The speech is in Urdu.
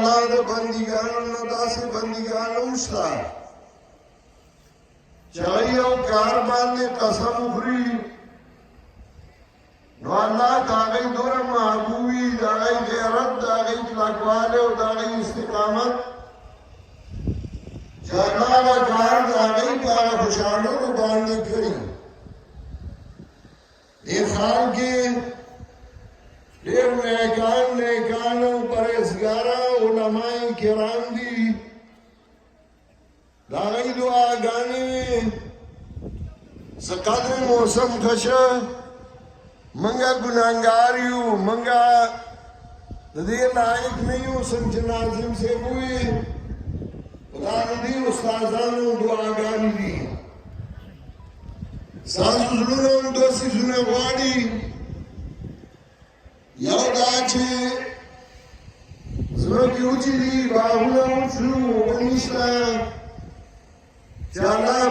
الله د بندګانو نه داسې بندګان نشته چې هغه یو کار باندې قسم وخوري نو الله د هغې دومره محبوب وي د هغې غیرت د هغې کلکوالی او د هغې استقامت چې الله هغه کار د هغې په هغه خوشحالولو باندې کړي دې ښار کې ډېر نیکان او پرهیزګاره علماء کرام دي د هغې دعاګانې وې څه قدر موسم ښه شه منگا گناہگار یو منگا دې لائق نه یو څنګه چې ناظم صاحب وي خدا دې استادانو دعاګانې دي ستاسو زړونه هم دوه څیزونه غواړي یو دا چې ځمکې وچې دي باغونه وچ شو اوبه نشته چې الله